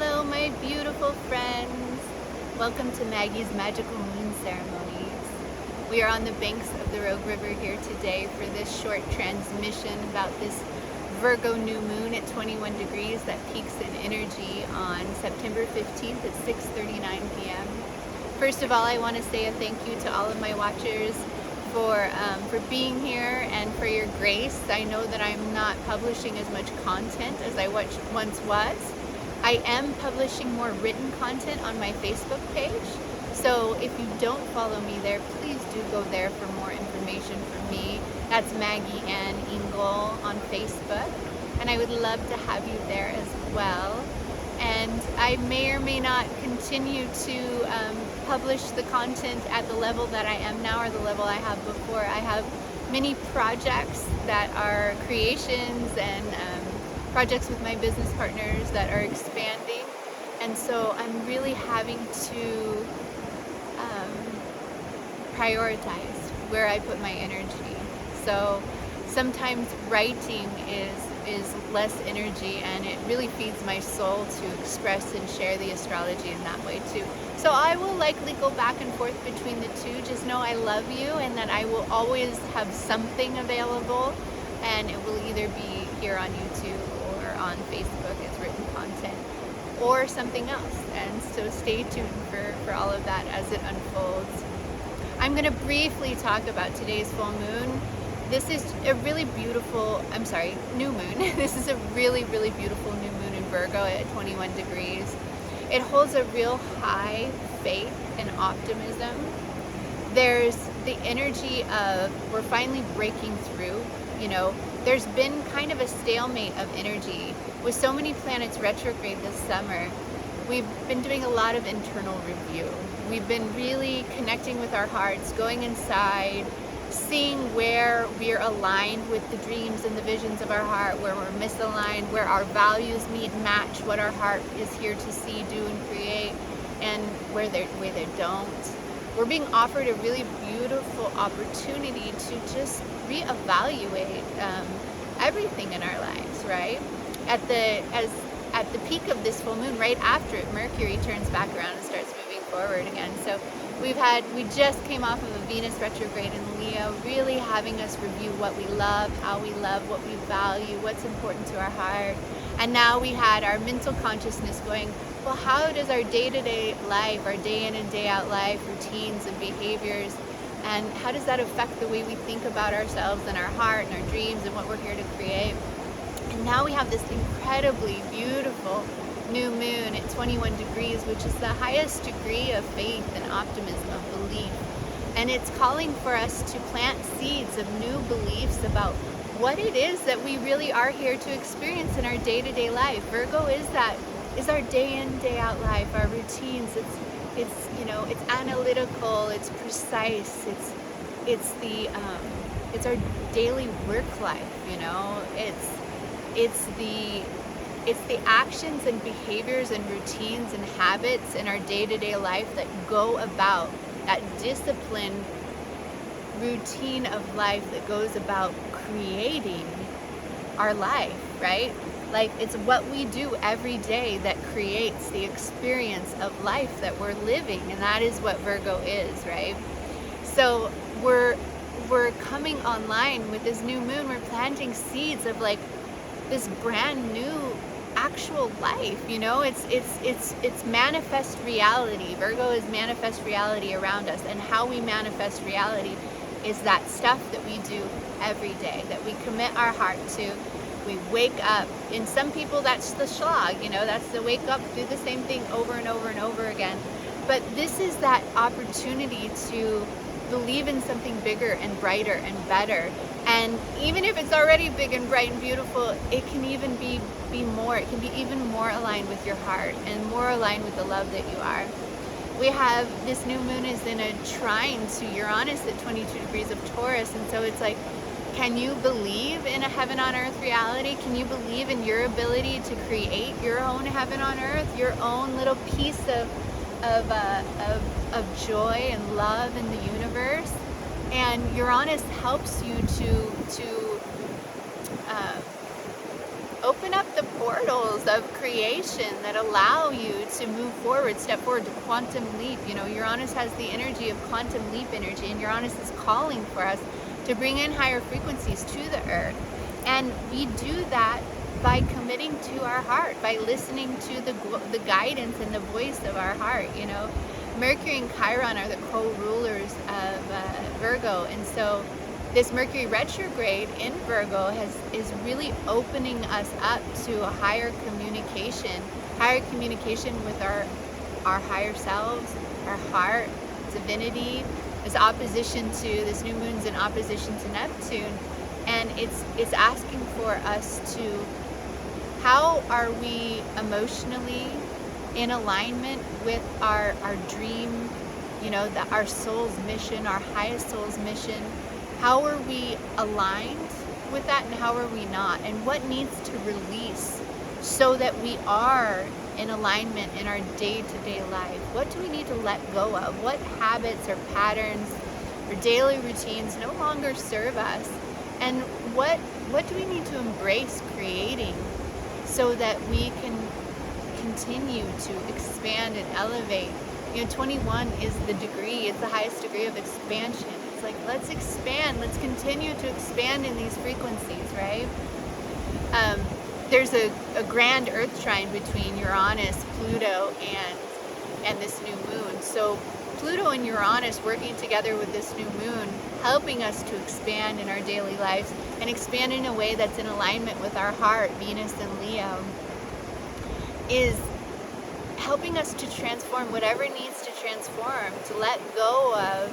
Hello, my beautiful friends. Welcome to Maggie's Magical Moon Ceremonies. We are on the banks of the Rogue River here today for this short transmission about this Virgo new moon at 21 degrees that peaks in energy on September 15th at 6:39 p.m. First of all, I want to say a thank you to all of my watchers for being here and for your grace. I know that I'm not publishing as much content as I once was. I am publishing more written content on my Facebook page, so if you don't follow me there, please do go there for more information from me. That's Maggie Ann Ingle on Facebook, and I would love to have you there as well. And I may or may not continue to publish the content at the level that I am now or the level I have before. I have many projects that are creations and projects with my business partners that are expanding, and so I'm really having to prioritize where I put my energy. So sometimes writing is less energy, and it really feeds my soul to express and share the astrology in that way too. So I will likely go back and forth between the two. Just know I love you and that I will always have something available, and it will either be here on YouTube or on Facebook as written content or something else. And so stay tuned for all of that as it unfolds. I'm going to briefly talk about today's full moon. This is a really beautiful, new moon. This is a really, really beautiful new moon in Virgo at 21 degrees. It holds a real high faith and optimism. There's the energy of we're finally breaking through. You know, there's been kind of a stalemate of energy with so many planets retrograde this summer. We've been doing a lot of internal review. We've been really connecting with our hearts, going inside, seeing where we're aligned with the dreams and the visions of our heart, where we're misaligned, where our values meet and match what our heart is here to see, do, and create, and where they don't. We're being offered a really beautiful opportunity to just reevaluate everything in our lives, right? At the peak of this full moon, right after it, Mercury turns back around and starts moving forward again. So we just came off of a Venus retrograde in Leo, really having us review what we love, how we love, what we value, what's important to our heart. And now we had our mental consciousness going, well, how does our day-to-day life, our day in and day out life, routines and behaviors, and how does that affect the way we think about ourselves and our heart and our dreams and what we're here to create? And now we have this incredibly beautiful new moon at 21 degrees, which is the highest degree of faith and optimism, of belief. And it's calling for us to plant seeds of new beliefs about what it is that we really are here to experience in our day-to-day life. Virgo is our day in, day out life, our routines. It's analytical, it's precise, it's our daily work life, it's the actions and behaviors and routines and habits in our day-to-day life that go about that disciplined routine of life that goes about creating our life, right? Like, it's what we do every day that creates the experience of life that we're living, and that is what Virgo is, right? So we're coming online with this new moon. We're planting seeds of like this brand new actual life, it's manifest reality. Virgo is manifest reality around us, and how we manifest reality is that stuff that we do every day, that we commit our heart to. We wake up. In some people, that's the slog, that's the wake up, do the same thing over and over and over again. But this is that opportunity to believe in something bigger and brighter and better. And even if it's already big and bright and beautiful, it can even be more. It can be even more aligned with your heart and more aligned with the love that you are. We have this new moon is in a trine to Uranus at 22 degrees of Taurus, and so it's like, can you believe in a heaven on earth reality? Can you believe in your ability to create your own heaven on earth, your own little piece of joy and love in the universe? And Uranus helps you to open up the portals of creation that allow you to move forward, step forward to quantum leap. You know, Uranus has the energy of quantum leap energy, and Uranus is calling for us to bring in higher frequencies to the earth. And we do that by committing to our heart, by listening to the guidance and the voice of our heart. You know, Mercury and Chiron are the co-rulers of Virgo, and so this Mercury retrograde in Virgo is really opening us up to a higher communication with our higher selves, our heart, divinity. This opposition to this new moon's in opposition to Neptune, and it's asking for us to, how are we emotionally in alignment with our dream, you know, our soul's mission, our highest soul's mission. How are we aligned with that, and how are we not? And what needs to release so that we are in alignment in our day-to-day life? What do we need to let go of? What habits or patterns or daily routines no longer serve us? And what do we need to embrace creating so that we can continue to expand and elevate? You know, 21 is the degree, it's the highest degree of expansion. Like, let's expand, let's continue to expand in these frequencies, right? There's a grand earth trine between Uranus, Pluto, and this new moon. So Pluto and Uranus working together with this new moon, helping us to expand in our daily lives and expand in a way that's in alignment with our heart. Venus and Leo is helping us to transform whatever needs to transform, to let go of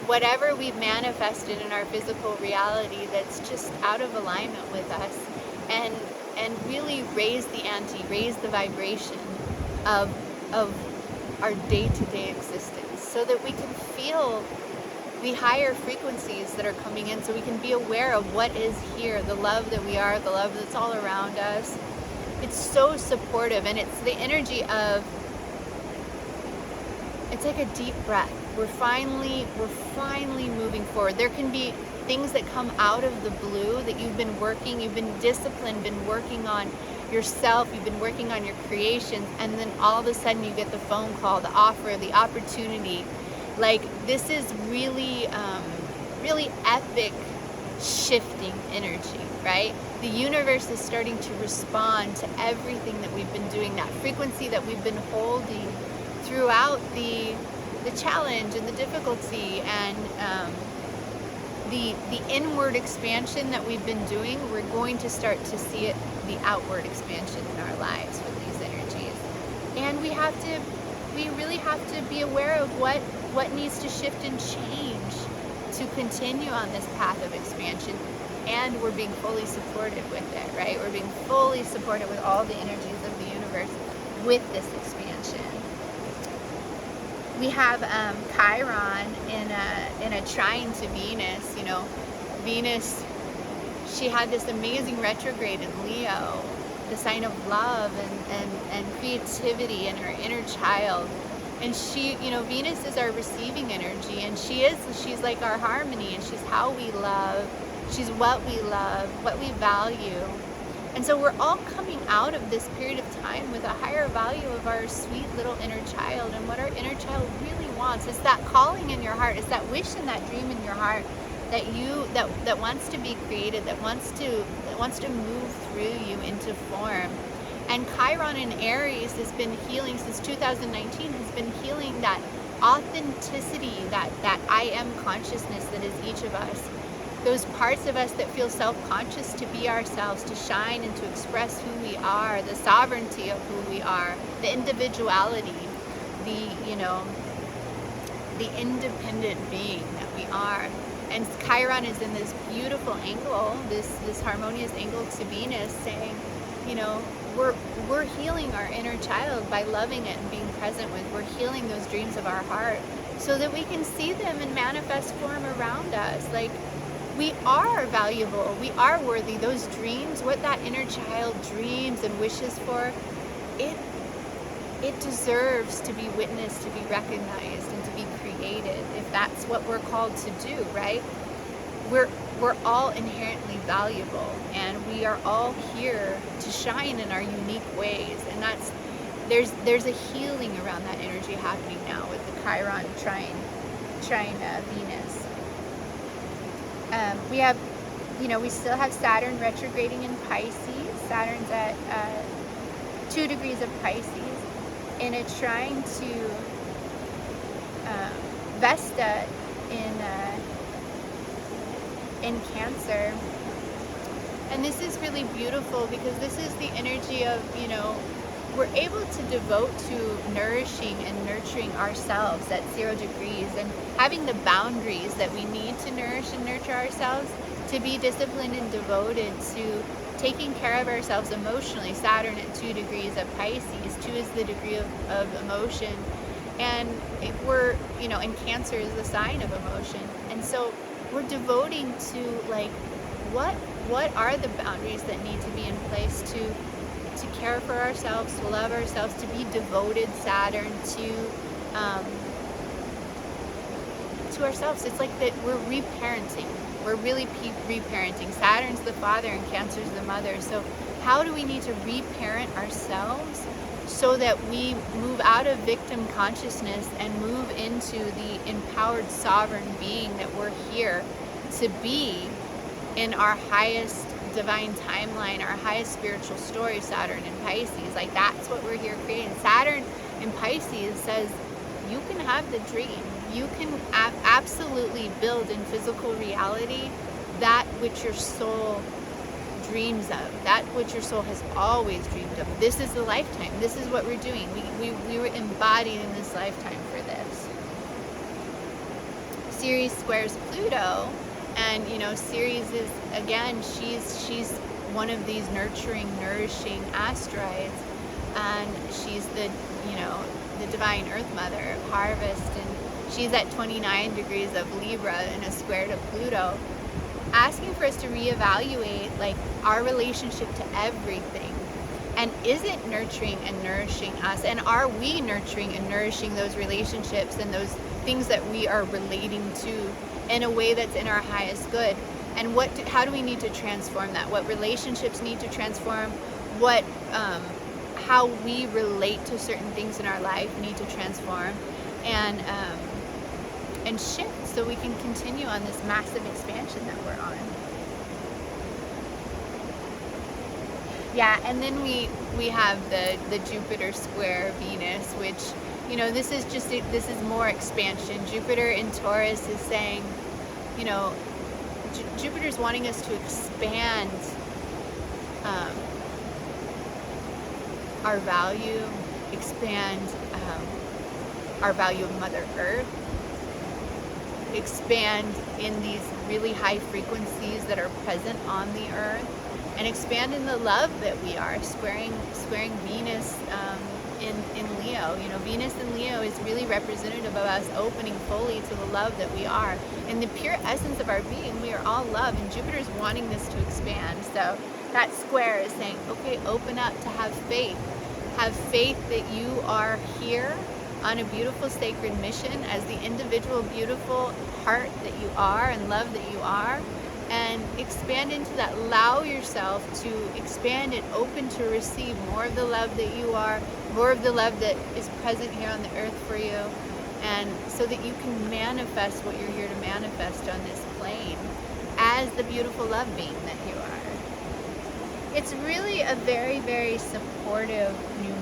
whatever we've manifested in our physical reality that's just out of alignment with us, and really raise the ante, raise the vibration of our day-to-day existence, so that we can feel the higher frequencies that are coming in, so we can be aware of what is here, the love that we are, the love that's all around us. It's so supportive, and it's the energy of, it's like a deep breath. We're finally moving forward. There can be things that come out of the blue that you've been disciplined, been working on yourself, you've been working on your creations, and then all of a sudden you get the phone call, the offer, the opportunity. Like, this is really, really epic shifting energy, right? The universe is starting to respond to everything that we've been doing, that frequency that we've been holding throughout the challenge and the difficulty, and the inward expansion that we've been doing. We're going to start to see it, the outward expansion in our lives with these energies. And we really have to be aware of what needs to shift and change to continue on this path of expansion. And we're being fully supported with it, right? We're being fully supported with all the energies of the universe with this expansion. We have Chiron in a trine to Venus. You know, Venus, she had this amazing retrograde in Leo, the sign of love and creativity and her inner child. And she, you know, Venus is our receiving energy, and she's like our harmony, and she's how we love, she's what we love, what we value. And so we're all coming out of this period of time with a higher value of our sweet little inner child, and what our inner child really wants. It's that calling in your heart, it's that wish and that dream in your heart that wants to be created, that wants to move through you into form. And Chiron in Aries has been healing since 2019, has been healing that authenticity, that I am consciousness that is each of us. Those parts of us that feel self-conscious to be ourselves, to shine and to express who we are, the sovereignty of who we are, the individuality, the independent being that we are. And Chiron is in this beautiful angle, this harmonious angle to Venus, saying, you know, we're healing our inner child by loving it and being present with. We're healing those dreams of our heart so that we can see them in manifest form around us. Like, we are valuable, we are worthy. Those dreams, what that inner child dreams and wishes for, it deserves to be witnessed, to be recognized, and to be created, if that's what we're called to do, right? we're all inherently valuable, and we are all here to shine in our unique ways. And there's a healing around that energy happening now with the Chiron trine Venus. We have, we still have Saturn retrograding in Pisces. Saturn's at 2 degrees of Pisces, and it's trying to Vesta in Cancer. And this is really beautiful because this is the energy of, we're able to devote to nourishing and nurturing ourselves at 0 degrees, and having the boundaries that we need to nourish and nurture ourselves, to be disciplined and devoted to taking care of ourselves emotionally. Saturn at 2 degrees of Pisces. 2 is the degree of emotion. And and Cancer is the sign of emotion. And so we're devoting to, like, what are the boundaries that need to be in place to care for ourselves, to love ourselves, to be devoted, Saturn, to ourselves. It's like that we're reparenting. We're really reparenting. Saturn's the father and Cancer's the mother. So how do we need to reparent ourselves so that we move out of victim consciousness and move into the empowered sovereign being that we're here to be in our highest divine timeline, our highest spiritual story, Saturn and Pisces? Like, that's what we're here creating. Saturn in Pisces says you can have the dream. You can absolutely build in physical reality that which your soul dreams of, that which your soul has always dreamed of. This is the lifetime. This is what we're doing. We were embodied in this lifetime for this. Ceres squares Pluto, and Ceres is, again, she's one of these nurturing, nourishing asteroids, and she's the divine Earth Mother, harvest, and she's at 29 degrees of Libra in a square to Pluto, asking for us to reevaluate, like, our relationship to everything. And is it nurturing and nourishing us? And are we nurturing and nourishing those relationships and those things that we are relating to in a way that's in our highest good? And how do we need to transform that? What relationships need to transform? How we relate to certain things in our life need to transform and shift, so we can continue on this massive expansion that we're on. Yeah, and then we have the Jupiter square Venus, which, this is more expansion. Jupiter in Taurus is saying, Jupiter's wanting us to expand our value, expand our value of Mother Earth, expand in these really high frequencies that are present on the earth, and expand in the love that we are, squaring Venus in Leo. Venus in Leo is really representative of us opening fully to the love that we are. In the pure essence of our being, we are all love, and Jupiter's wanting this to expand. So that square is saying, okay, open up to have faith. Have faith that you are here on a beautiful sacred mission as the individual beautiful heart that you are and love that you are, and expand into that. Allow yourself to expand and open to receive more of the love that you are, more of the love that is present here on the earth for you, and so that you can manifest what you're here to manifest on this plane as the beautiful love being that you are. It's really a very, very supportive new moon.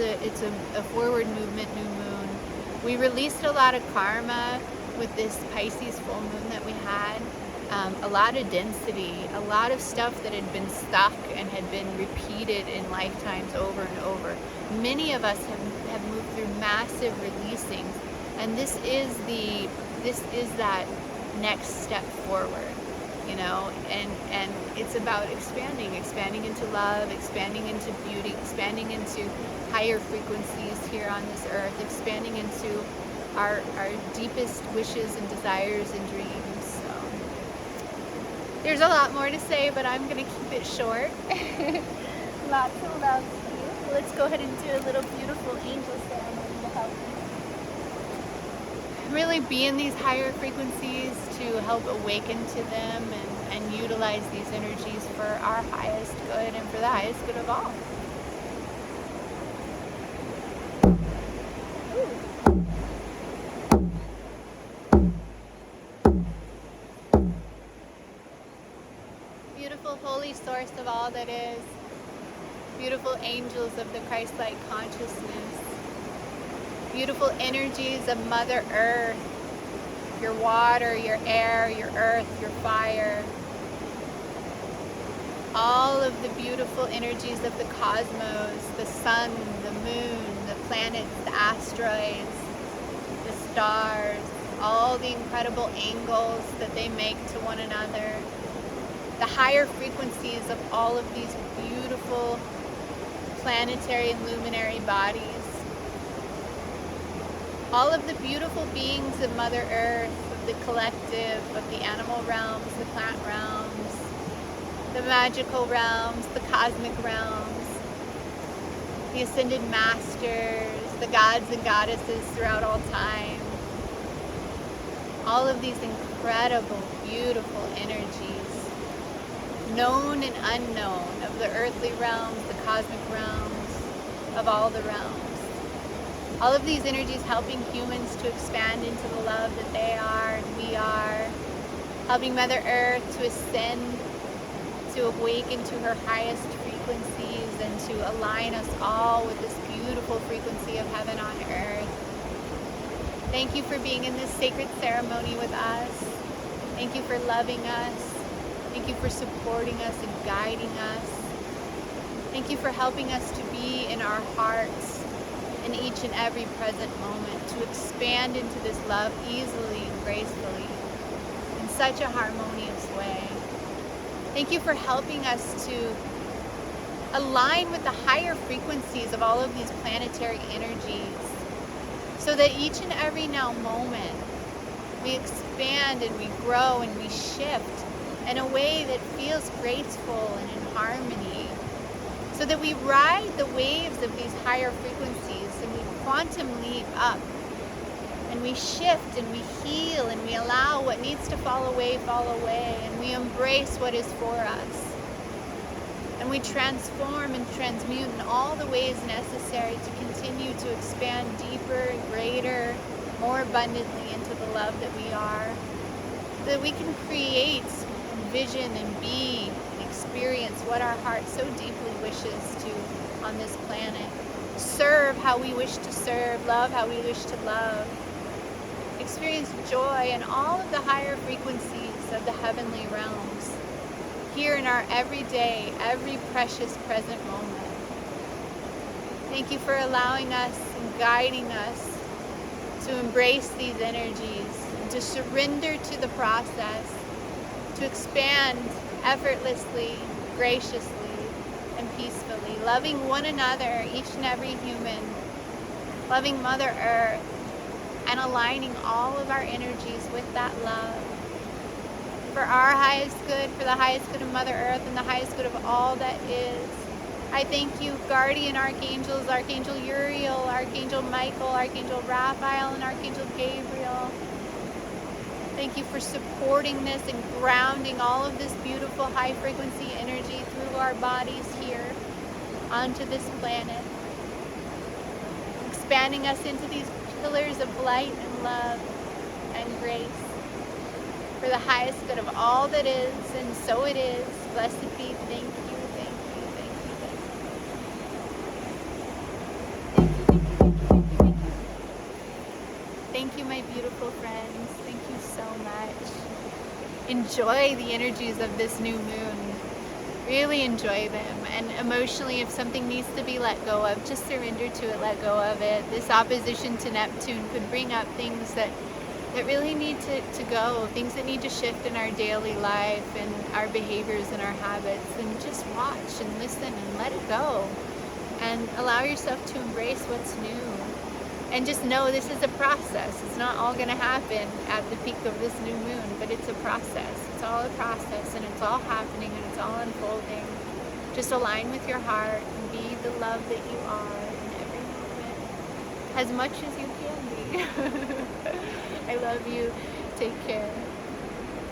It's a forward movement new moon. We released a lot of karma with this Pisces full moon that we had. A lot of density, a lot of stuff that had been stuck and had been repeated in lifetimes over and over. Many of us have moved through massive releasings, and this is that next step forward. And it's about expanding into love, expanding into beauty, expanding into higher frequencies here on this earth, expanding into our deepest wishes and desires and dreams. So there's a lot more to say, but I'm going to keep it short. Lots of love to you. Let's go ahead and do a little beautiful angel ceremony to help you. really be in these higher frequencies to help awaken to them and utilize these energies for our highest good and for the highest good of all. Beautiful holy source of all that is, beautiful angels of the Christ-like consciousness, beautiful energies of Mother Earth, your water, your air, your earth, your fire, all of the beautiful energies of the cosmos, the sun, the moon, the planets, the asteroids, the stars, all the incredible angles that they make to one another, the higher frequencies of all of these beautiful planetary and luminary bodies, all of the beautiful beings of Mother Earth, of the collective, of the animal realms, the plant realms, the magical realms, the cosmic realms, the ascended masters, the gods and goddesses throughout all time. All of these incredible, beautiful energies, known and unknown, of the earthly realms, the cosmic realms, of all the realms. All of these energies helping humans to expand into the love that they are and we are, helping Mother Earth to ascend, to awaken to her highest frequencies and to align us all with this beautiful frequency of heaven on earth. Thank you for being in this sacred ceremony with us. Thank you for loving us. Thank you for supporting us and guiding us. Thank you for helping us to be in our hearts in each and every present moment, to expand into this love easily and gracefully in such a harmonious way. Thank you for helping us to align with the higher frequencies of all of these planetary energies so that each and every now moment we expand and we grow and we shift in a way that feels graceful and in harmony, so that we ride the waves of these higher frequencies and we quantum leap up and we shift and we heal and we allow what needs to fall away, and we embrace what is for us. And we transform and transmute in all the ways necessary to continue to expand deeper, greater, more abundantly into the love that we are, so that we can create, envision, and be and experience what our heart so deeply wishes to on this planet. Serve how we wish to serve, love how we wish to love, experience joy in all of the higher frequencies of the heavenly realms, here in our everyday, every precious present moment. Thank you for allowing us and guiding us to embrace these energies and to surrender to the process, to expand effortlessly, graciously, and peacefully, loving one another, each and every human, loving Mother Earth, and aligning all of our energies with that love for our highest good, for the highest good of Mother Earth and the highest good of all that is. I thank you, guardian archangels, Archangel Uriel, Archangel Michael, Archangel Raphael, and Archangel Gabriel. Thank you for supporting this and grounding all of this beautiful high frequency energy through our bodies here onto this planet, expanding us into these pillars of light and love and grace for the highest good of all that is, and so it is. Blessed be. Thank you, thank you, thank you, thank you. Thank you, my beautiful friends. Thank you so much. Enjoy the energies of this new moon. Really enjoy them. And emotionally, if something needs to be let go of, just surrender to it, let go of it. This opposition to Neptune could bring up things that really need to go, things that need to shift in our daily life and our behaviors and our habits. And just watch and listen and let it go. And allow yourself to embrace what's new. And just know this is a process. It's not all going to happen at the peak of this new moon, but it's a process. It's all a process, and it's all happening, and it's all unfolding. Just align with your heart and be the love that you are in every moment, as much as you can be. I love you. Take care.